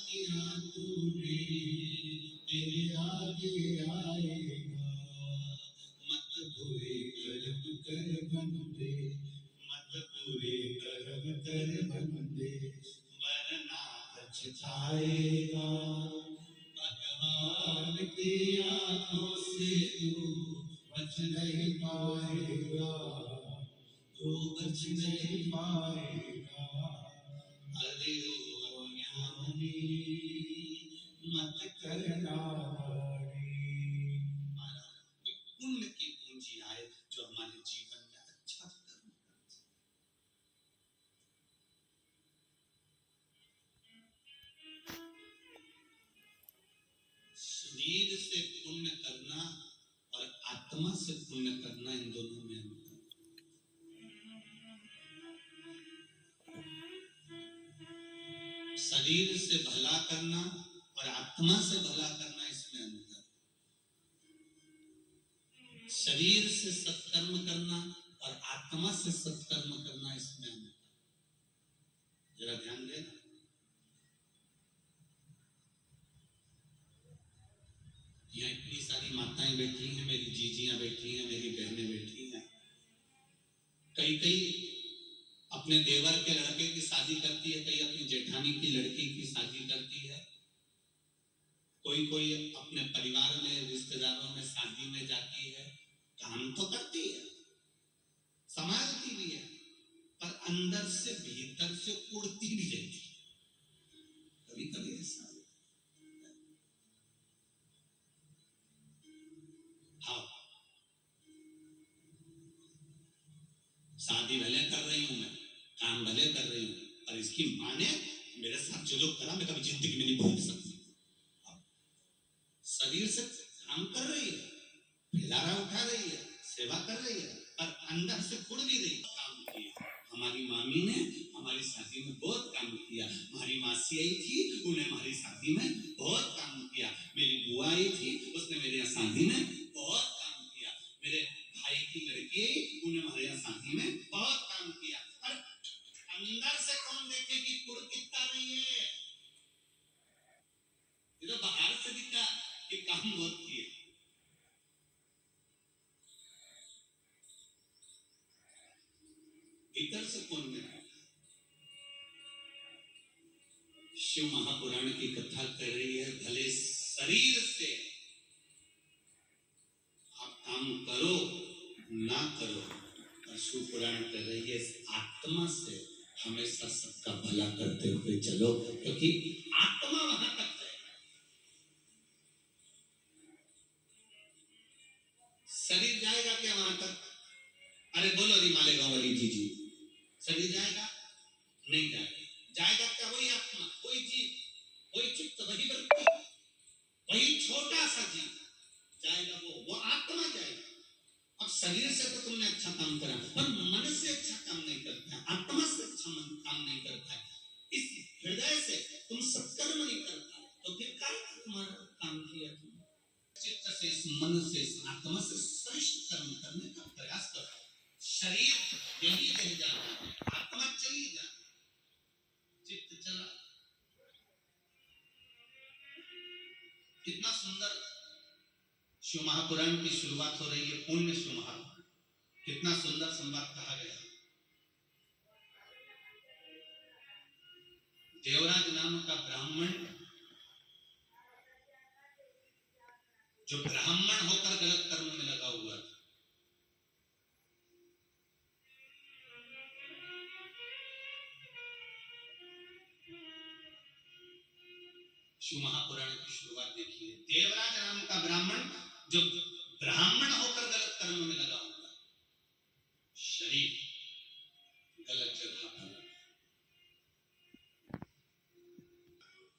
किया तूने तेरे आगे आएगा। मत बुरे कर्म कर बंदे, मत बुरे कर्म कर बंदे, वरना पछताएगा। भगवान की आंखों से तू बच नहीं पाएगा, तू बच नहीं पाएगा। अरे ओ अज्ञानी मत करना रे। पुण्य की पूंजी आए जो हमारे जीवन में अच्छा कर्म करे। शरीर से पुण्य करना और आत्मा से पुण्य करना, इन दोनों में अंतर। शरीर से भला करना और आत्मा से भला करना, इसमें अंतर। शरीर से सत्कर्म करना और आत्मा से सत्कर्म करना, इसमें अंतर। जरा ध्यान देना। यहाँ इतनी सारी माताएं बैठी हैं, मेरी जीजियां बैठी हैं, मेरी बहनें बैठी हैं। कई अपने देवर के लड़के की शादी करती है, कई अपनी जेठानी की लड़की की शादी करती है, कोई अपने परिवार में रिश्तेदारों में शादी में जाती है। काम तो करती है, समाजती भी है, पर अंदर से भीतर से उड़ती भी रहती है। कभी कभी ऐसा शादी भले कर रही हूं मैं, काम भले कर रही हूं, पर इसकी मां ने मेरे साथ जो करा मैं कभी जिंदगी में नहीं भूल सकती। शरीर से काम कर रही है, खिलारा उठा रही है, सेवा कर रही है, पर अंदर से उड़ भी रही। काम किया हमारी मामी ने हमारी शादी में बहुत काम किया। हमारी मासी आई थी, उन्हें हमारी शादी में बहुत काम किया। मेरी बुआ आई थी, उसने मेरी शादी में बहुत काम किया। मेरे भाई की लड़की आई, उन्हें हमारे यहाँ शादी में बहुत काम किया। पर अंदर से कौन देखे कि कुड़ कितना नहीं है? ये तो बाहर से दिखा कि काम बहुत किए। भीतर से कौन देखे? शिव महापुराण की कथा कर रही है, भले शरीर से आप काम करो ना करो, और शिव पुराण कर रही है आत्मा से हमेशा सबका भला करते हुए चलो, क्योंकि आत्मा वहां तक जाएगा। शरीर जाएगा क्या वहां तक? अरे बोलो री मालेगांव वाली जी, शरीर जाएगा? नहीं जाएगा। जाएगा क्या? वही आत्मा, वही जीव, वही चित्त, वही वृत्ति, वही छोटा सा जीव जाएगा। वो आत्मा जाएगा। अब शरीर से तो तुमने अच्छा काम करा, पर मन से अच्छा काम नहीं करता है, आत्मा से अच्छा काम नहीं करता है, इस हृदय से तुम सत्कर्म नहीं करता, तो फिर क्या तुम्हारा काम किया? तुम चित्त से, इस मन से, इस आत्मा से श्रेष्ठ कर्म करने का प्रयास करो। शरीर यही रह जाना, आत्मा चली जाना, चित्त चला। कितना सुंदर शिव महापुराण की शुरुआत हो रही है, पुण्य शिव महापुराण। कितना सुंदर संवाद कहा गया। देवराज नाम का ब्राह्मण, जो ब्राह्मण होकर गलत कर्म में लगा हुआ था, शिव महापुराण की शुरुआत देखिए। देवराज नाम का ब्राह्मण जो ब्राह्मण होकर गलत कर्म में लगा हुआ, शरीर गलत जगह पर,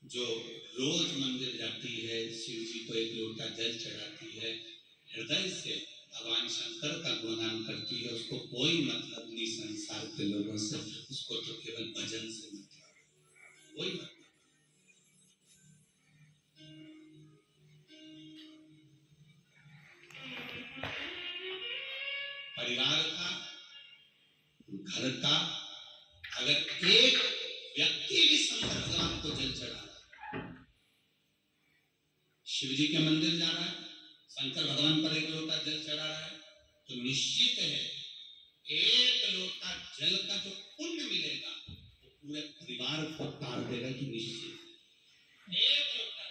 जो रोज मंदिर जाती है, शिव जी को एक लोटा जल चढ़ाती है, हृदय से भगवान शंकर का गुणगान करती है, उसको कोई मतलब नहीं संसार के लोगों से, उसको तो केवल भजन से मतलब, कोई मतलब। परिवार का, घर का, अगर एक व्यक्ति भी शंकर भगवान को जल चढ़ा शिव जी के मंदिर जा रहा है, शंकर भगवान पर एक लोटा जल चढ़ा रहा है, तो निश्चित है एक लोटा जल का जो पुण्य मिलेगा वो पूरे परिवार को तार देगा कि निश्चित एक लोटा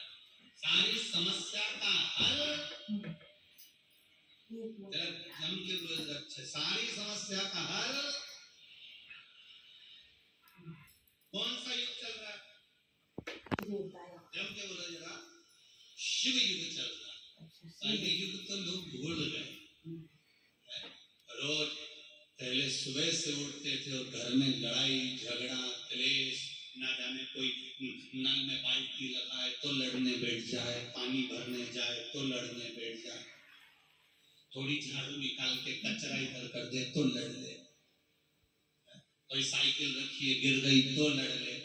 सारी समस्या का हल। जम के बोले अच्छे, सारी समस्या का हल। कौन सा युग चल रहा है? जम के बोला जरा, शिव युग चल रहा है। सारे युग तो लोग भूल गए। रोज पहले सुबह से उठते थे और घर में लड़ाई झगड़ा क्लेश, ना जाने कोई नल में बाल्टी लगाए तो लड़ने बैठ जाए, पानी भरने जाए तो लड़ने बैठ जाए, थोड़ी झाड़ू निकाल के कचरा इधर कर दे तो लड़ ले, कोई साइकिल रखी है गिर गई तो लड़ ले,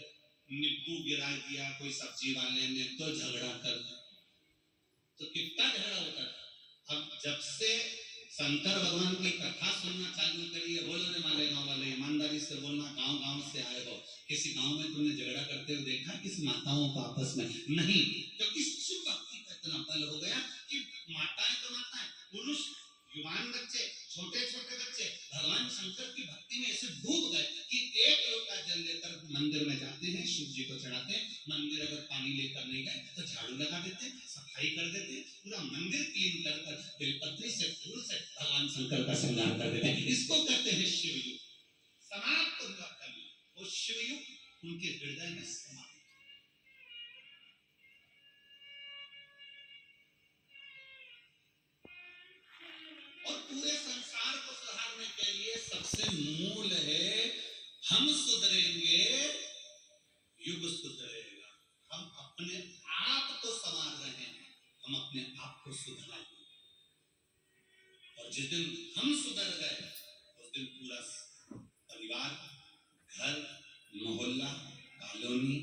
नींबू गिरा दिया कोई सब्जी वाले ने तो झगड़ा कर ले। तो कितना झगड़ा होता था। अब जब से शंकर भगवान की कथा सुनना चालू करिए, बोलो रे मालेगांव वाले, ईमानदारी से बोलना, गांव गांव से आए हो, किसी गांव में तुमने झगड़ा करते हुए देखा किसी माताओं को आपस में? नहीं, क्योंकि शिव भक्ति का इतना बल हो गया कि माताएं तो माताएं, पुरुष युवान बच्चे छोटे छोटे बच्चे भगवान शंकर की भक्ति में ऐसे डूब गए कि एक लोटा जल लेकर मंदिर में जाते हैं, शिव जी को चढ़ाते हैं। मंदिर अगर पानी लेकर नहीं गए तो झाड़ू लगा देते, सफाई कर देते, पूरा मंदिर क्लीन कर बेलपत्री से फूल से भगवान शंकर का श्रृंगार कर देते हैं। इसको कहते हैं शिवयुग। समाप्त हुआ कलयुग, वो शिवयुग उनके हृदय में समाप्त। और पूरे संसार को सुधारने के लिए सबसे मूल है, हम सुधरेंगे युग सुधरेगा। हम अपने आप को संवार रहे हैं, हम अपने आप को सुधारेंगे। और जिस दिन हम सुधर गए उस दिन पूरा परिवार, घर, मोहल्ला, कॉलोनी,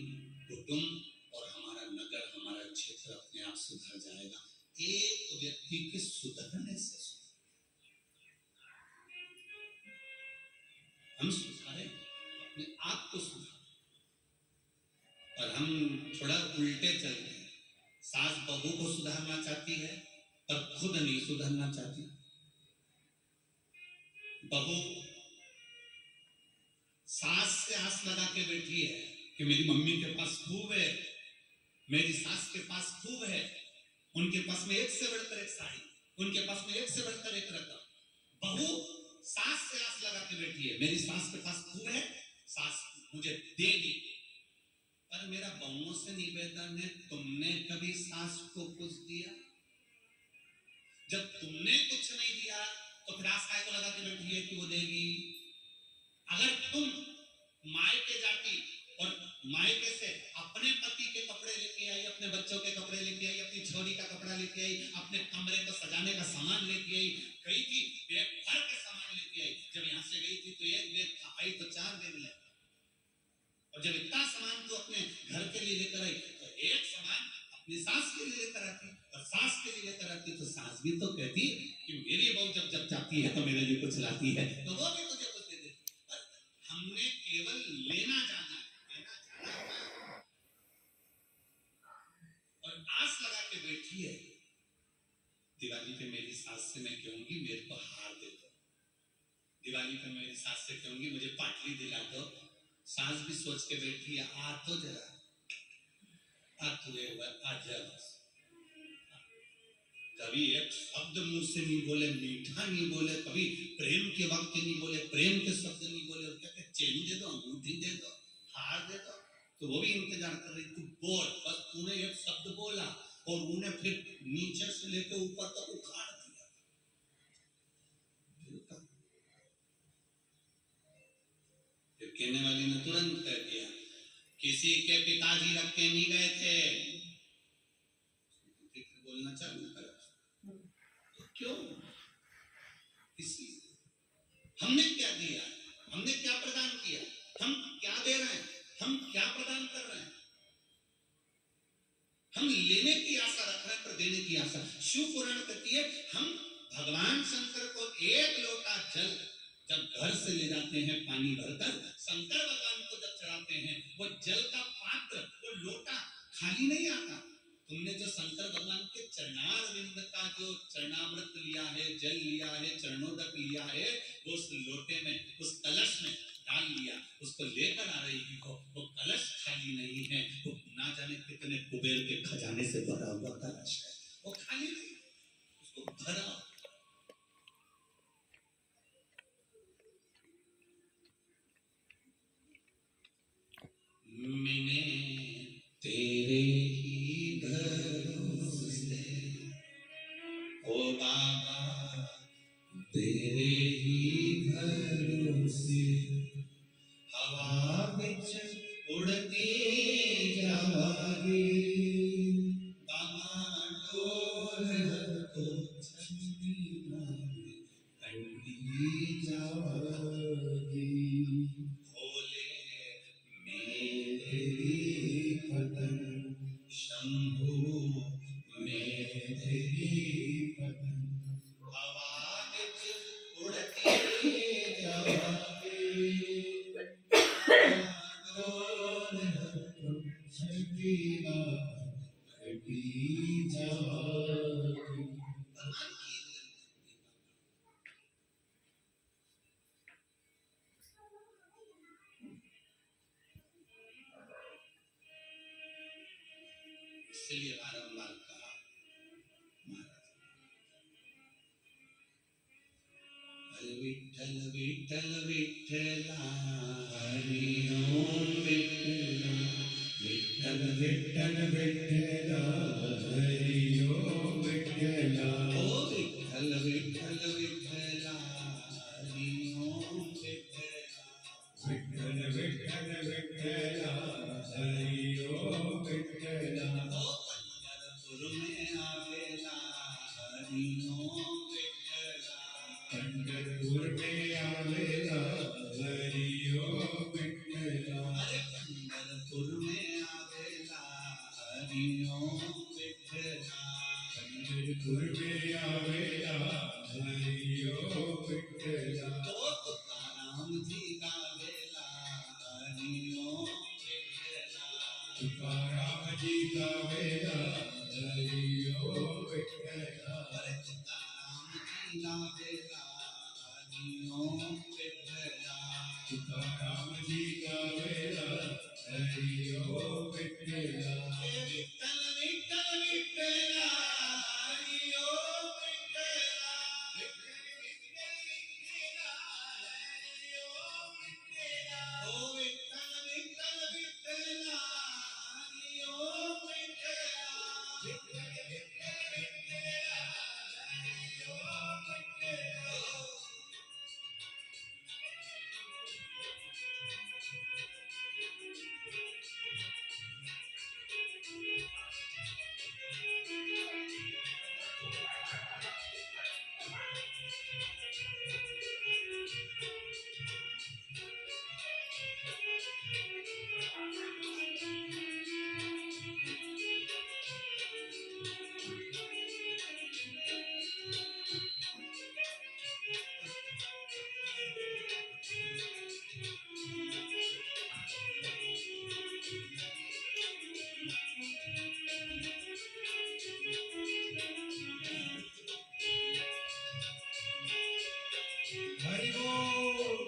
कुटुंब और हमारा नगर, हमारा क्षेत्र अपने आप सुधर जाएगा। एक व्यक्ति के सुधरने से हम सुधारे, अपने आप को सुधारे। और हम थोड़ा उल्टे चलते हैं। सास बहू को सुधारना चाहती है पर खुद नहीं सुधरना चाहती। बहू सास से आस लगा के बैठी है कि मेरी मम्मी के पास खूब है, मेरी सास के पास खूब है, उनके पास में एक से बढ़कर एक साड़ी, उनके पास में एक से बढ़कर एक रत्न। बहू सास से आस लगा के बैठी है, मेरी सास के पास खूब है, सास मुझे देगी। पर मेरा बहुओं से निवेदन है, तुमने कभी सास को कुछ दिया? जब तुमने कुछ नहीं दिया तो फिर आस काय को लगा के बैठी है कि वो देगी? अगर तुम मायके जाती और मायके से अपने पति के कपड़े लेके आई, अपने बच्चों के कपड़े लेके आई, अपनी छोरी का कपड़ा लेके आई, अपने कमरे को सजाने का सामान लेके आई, गई थी बैग भर के सामान लेके आई। जब यहाँ से गई थी तो एक बैग था, आई तो 4 बैग ले। और जब इतना सामान तो अपने घर के लिए लेकर आई तो एक सामान अपनी सास के लिए लेकर आती, और सास के लिए लेकर आती तो सास भी तो कहती कि मेरी बहू जब जब जाती है तो मेरे लिए कुछ लाती है, तो वो भी मुझे कुछ दे देती। पर हमने केवल लेना जाना है और आस लगा के बैठी है। दिवाली पे मेरी सास से मैं कहूंगी मेरे को हार दे दो, दिवाली पे मेरी सास से कहूंगी मुझे पाटली दिला दो। सास भी सोच के बैठी है, आ तो जरा, आ तू आ जा। कभी एक शब्द मुंह से नहीं बोले, मीठा नहीं बोले, कभी प्रेम के वाक्य नहीं बोले, प्रेम के शब्द नहीं बोले। और क्या कहते, चेन दे दो, अंगूठी दे दो, हार दे दो। तो वो भी इंतजार कर रही थी, बोल, बस तूने एक शब्द बोला और उन्हें फिर नीचे से लेकर ऊपर तक उखाड़ दिया। कहने वाली ने तुरंत कह दिया, किसी के पिताजी रख के नहीं गए थे। बोलना चालू करा, क्यों? इसलिए हमने क्या दिया, हमने क्या प्रदान किया, हम क्या दे रहे हैं, हम क्या प्रदान कर रहे हैं? हम लेने की आशा रख रहे हैं पर देने की आशा। शिव पुराण कहती है, हम भगवान शंकर को एक लोटा जल जब घर से ले जाते हैं पानी भरकर, शंकर भगवान को जब चढ़ाते हैं, वो जल का पात्र, वो लोटा खाली नहीं आता। तुमने जो शंकर भगवान के चरणारविंद का जो चरणामृत लिया है, जल लिया है, चरणोदक लिया है, वो उस लोटे में, उस कलश में डाल लिया, उसको लेकर आ रही हो, वो कलश खाली नहीं है, वो ना जाने कितने कुबेर के खजाने से भरा हुआ कलश है, वो खाली नहीं, उसको भरा। मैंने तेरे ही भरोसे, ओ बाबा तेरे ही भरोसे, हवा बिच उड़ती जावागी, बाबा डोर को छंदी कंडी जावागी, भोले मेरे पतन शंभु मेरे पतन, हवा बिच उड़ती जावागी, डोर को छंदी कंडी जावागी। इसलिए बारंबार कहा हरे विठ्ठल विठ्ठल विठ्ठला, हरि ओम विठ्ठला, विठ्ठल विठ्ठल विठ्ठला, हरि ओम विठ्ठला, ओ विठ्ठल विठ्ठल विठ्ठला, हरि ओम विठ्ठला, विठ्ठल विठ्ठल विठ्ठला, हरि ओम विठ्ठला, ओ पंढरपुर में आवेला, हरि ओम विठ्ठला, पंढरपुर में आवेला, हरि ओम विठ्ठला, अरे पंढरपुर में आवेला, हरि ओम विठ्ठला, पंढरपुर में आवेला, हरि ओम विठ्ठला, तो तुकाराम जी गावेला, हरि ओम विठ्ठला, तुकाराम जी गावेला, हरि ओम विठ्ठला, अरे तुकाराम जी गावेला, हरि ओम विठ्ठला, तुकाराम जी गावेला, हरि ओम विठ्ठला, विठ्ठल विठ्ठल विठ्ठला, हरि ओम विठ्ठला, विठ्ठल विठ्ठल हरि ओम विठ्ठला, ओ विठ्ठल विठ्ठल विठ्ठला, हरि ओम विठ्ठला, विठ्ठल विठ्ठल विठ्ठला, हरि ओम विठ्ठला। हरि बोल।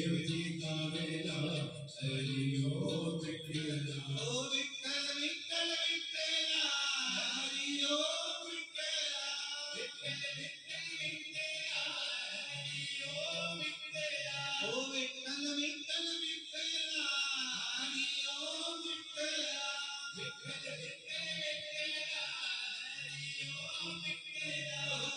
देवजीचा वेला हरिओ विठ्ठला ओ विठ्ठल विठ्ठल विठ्ठला हरिओ विठ्ठला विठ्ठल विठ्ठल विठ्ठला हरिओ विठ्ठला ओ विठ्ठल विठ्ठल विठ्ठला हरिओ विठ्ठला विठ्ठल विठ्ठल विठ्ठला हरिओ विठ्ठला